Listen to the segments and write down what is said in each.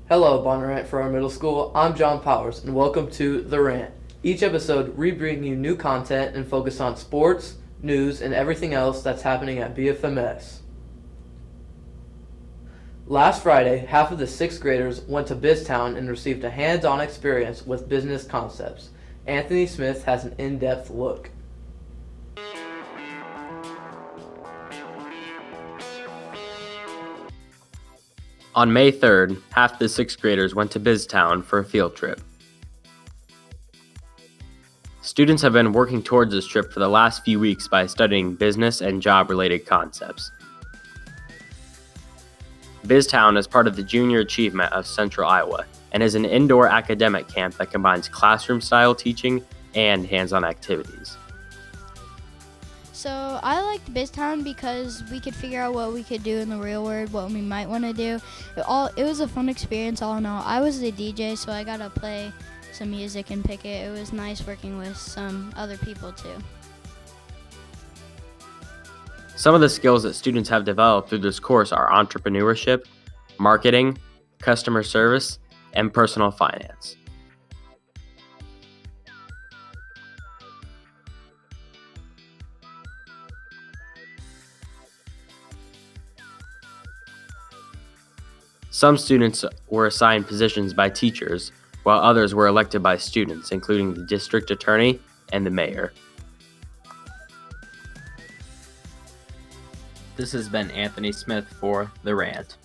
Hello, Rant for our middle school. I'm John Powers, and welcome to The Rant. Each episode, we bring you new content and focus on sports, news, and everything else that's happening at BFMS. Last Friday, half of the 6th graders went to Biztown and received a hands-on experience with business concepts. Anthony Smith has an in-depth look. On May 3rd, half the 6th graders went to Biztown for a field trip. Students have been working towards this trip for the last few weeks by studying business and job-related concepts. Biztown is part of the Junior Achievement of Central Iowa and is an indoor academic camp that combines classroom-style teaching and hands-on activities. So I liked Biztown because we could figure out what we could do in the real world, what we might want to do. It was a fun experience all in all. I was the DJ, so I got to play some music and pick it. It was nice working with some other people too. Some of the skills that students have developed through this course are entrepreneurship, marketing, customer service, and personal finance. Some students were assigned positions by teachers, while others were elected by students, including the district attorney and the mayor. This has been Anthony Smith for The Rant.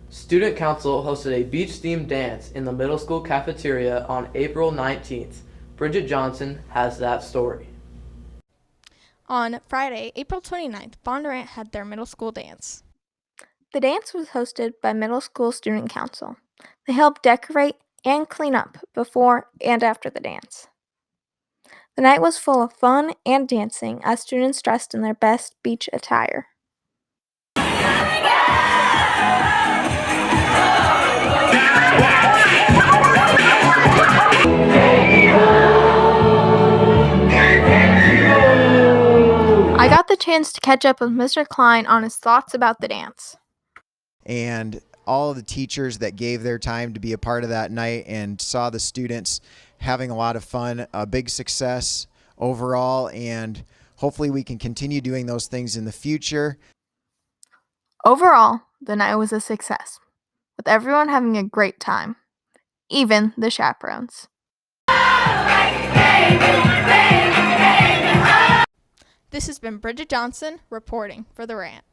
Student Council hosted a beach-themed dance in the middle school cafeteria on April 19th. Bridget Johnson has that story. On Friday, April 29th, Bondurant had their middle school dance. The dance was hosted by Middle School Student Council. They helped decorate and clean up before and after the dance. The night was full of fun and dancing as students dressed in their best beach attire. I got the chance to catch up with Mr. Klein on his thoughts about the dance. And all of the teachers that gave their time to be a part of that night and saw the students having a lot of fun, a big success overall, and hopefully we can continue doing those things in the future. Overall, the night was a success, with everyone having a great time, even the chaperones. This has been Bridget Johnson reporting for The Rant.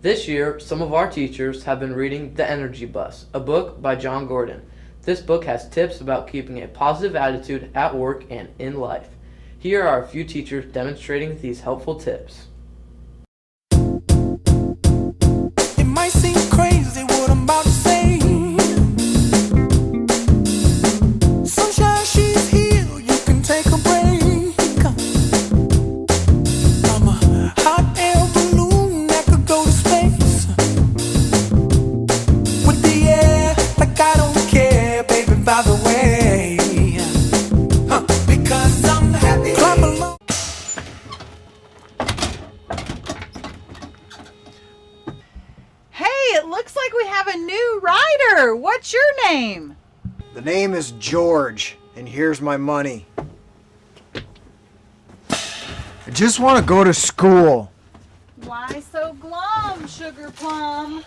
This year, some of our teachers have been reading The Energy Bus, a book by John Gordon. This book has tips about keeping a positive attitude at work and in life. Here are a few teachers demonstrating these helpful tips. It might seem crazy what I'm about to say. Sunshine, she's here, you can take a break. I'm a hot air balloon that could go to space. With the air, like I don't care, baby, by the way. Because I'm happy. Clap along. It looks like we have a new rider. What's your name? The name is George, and here's my money. I just want to go to school. Why so glum, Sugar Plum?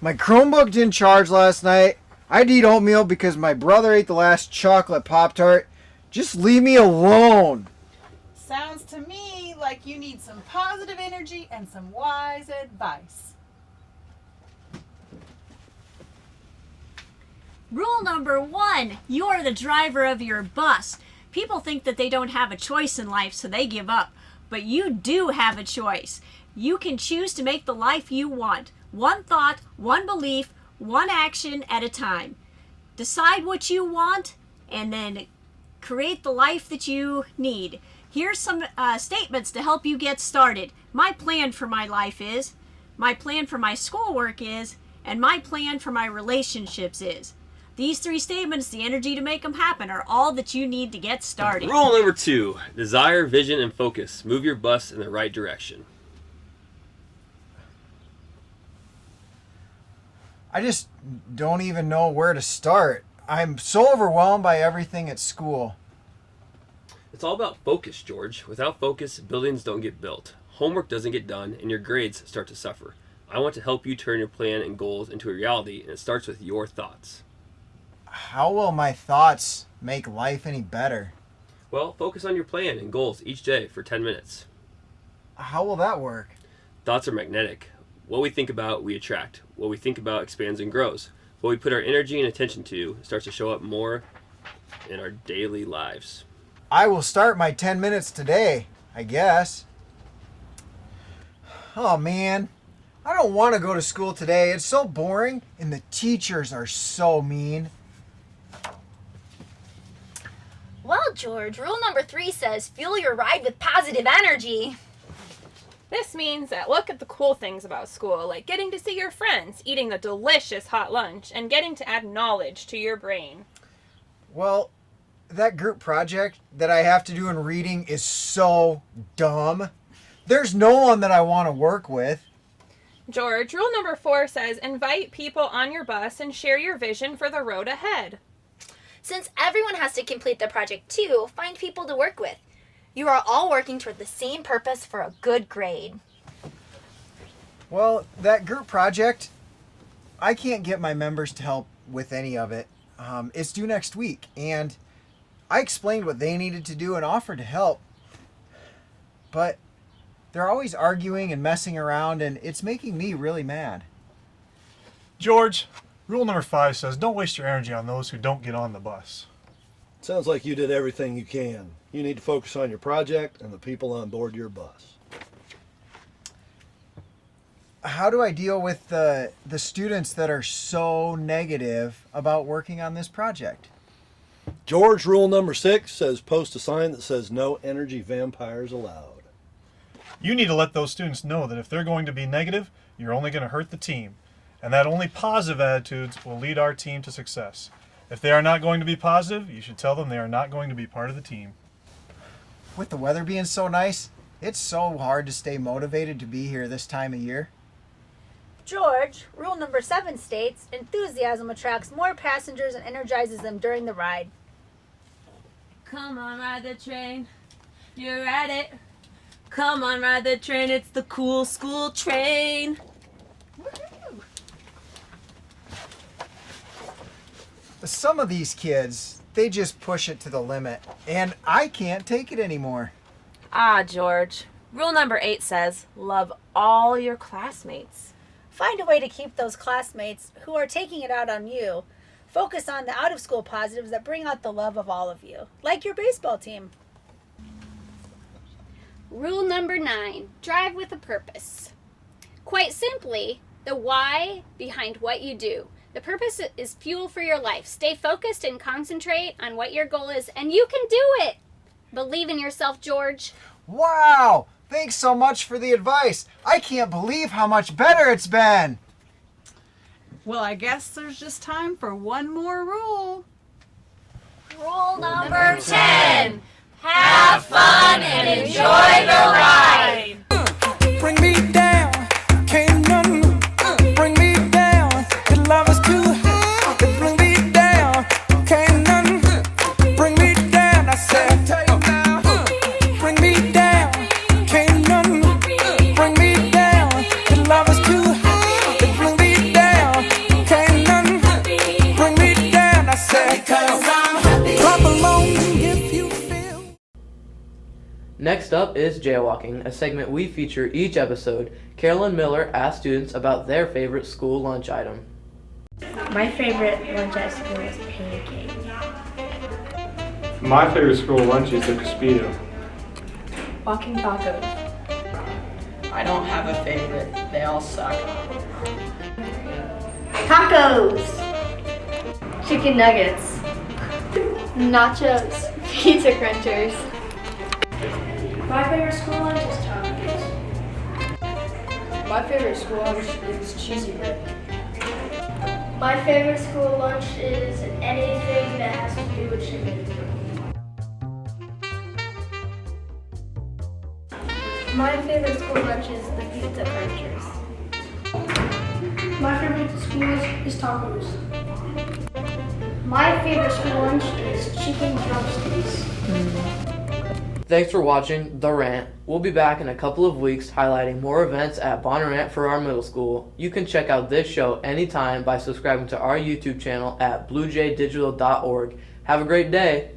My Chromebook didn't charge last night. I'd eat oatmeal because my brother ate the last chocolate Pop-Tart. Just leave me alone. Sounds to me like you need some positive energy and some wise advice. Rule number 1, you're the driver of your bus. People think that they don't have a choice in life, so they give up. But you do have a choice. You can choose to make the life you want. One thought, one belief, one action at a time. Decide what you want and then create the life that you need. Here's some statements to help you get started. My plan for my life is, my plan for my schoolwork is, and my plan for my relationships is. These 3 statements, the energy to make them happen, are all that you need to get started. Rule number 2, desire, vision, and focus. Move your bus in the right direction. I just don't even know where to start. I'm so overwhelmed by everything at school. It's all about focus, George. Without focus, buildings don't get built. Homework doesn't get done, and your grades start to suffer. I want to help you turn your plan and goals into a reality, and it starts with your thoughts. How will my thoughts make life any better? Well, focus on your plan and goals each day for 10 minutes. How will that work? Thoughts are magnetic. What we think about, we attract. What we think about expands and grows. What we put our energy and attention to starts to show up more in our daily lives. I will start my 10 minutes today, I guess. Oh man, I don't want to go to school today. It's so boring and the teachers are so mean. Well, George, rule number 3 says fuel your ride with positive energy. This means that look at the cool things about school, like getting to see your friends, eating a delicious hot lunch, and getting to add knowledge to your brain. Well, that group project that I have to do in reading is so dumb. There's no one that I want to work with. George, rule number 4 says invite people on your bus and share your vision for the road ahead. Since everyone has to complete the project too, find people to work with. You are all working toward the same purpose for a good grade. Well, that group project, I can't get my members to help with any of it. It's due next week, and I explained what they needed to do and offered to help. But they're always arguing and messing around, and it's making me really mad. George, rule number 5 says don't waste your energy on those who don't get on the bus. Sounds like you did everything you can. You need to focus on your project and the people on board your bus. How do I deal with the students that are so negative about working on this project? George, rule number 6 says post a sign that says no energy vampires allowed. You need to let those students know that if they're going to be negative, you're only going to hurt the team, and that only positive attitudes will lead our team to success. If they are not going to be positive, you should tell them they are not going to be part of the team. With the weather being so nice, it's so hard to stay motivated to be here this time of year. George, rule number 7 states, enthusiasm attracts more passengers and energizes them during the ride. Come on, ride the train. You're at it. Come on, ride the train. It's the cool school train. Some of these kids, they just push it to the limit, and I can't take it anymore. Ah, George. Rule number 8 says love all your classmates. Find a way to keep those classmates who are taking it out on you. Focus on the out-of-school positives that bring out the love of all of you, like your baseball team. Rule number 9, drive with a purpose. Quite simply, the why behind what you do. The purpose is fuel for your life. Stay focused and concentrate on what your goal is, and you can do it. Believe in yourself, George. Wow! Thanks so much for the advice. I can't believe how much better it's been. Well, I guess there's just time for one more rule. Rule number 10. Have fun and enjoy the ride. Bring me down, can't none bring me down. The love is too high. Bring me down, can't none bring me down. I said, bring me down, can't none bring me down. The love is too high. Bring me down, can't none bring me down. I said, 'cause I'm happy. Clap along if you feel. Next up is Jaywalking, a segment we feature each episode. Carolyn Miller asks students about their favorite school lunch item. My favorite lunch at school is pancakes. My favorite school lunch is the Crispito. Walking tacos. I don't have a favorite. They all suck. Tacos! Chicken nuggets. Nachos. Pizza crunchers. My favorite school lunch is tacos. My favorite school lunch is cheesy bread. My favorite school lunch is anything that has to do with chicken. My favorite school lunch is the pizza crunchers. My favorite school lunch is tacos. My favorite school lunch is chicken drumsticks. Thanks for watching The Rant. We'll be back in a couple of weeks highlighting more events at Bonnarant for our middle school. You can check out this show anytime by subscribing to our YouTube channel at bluejaydigital.org. Have a great day.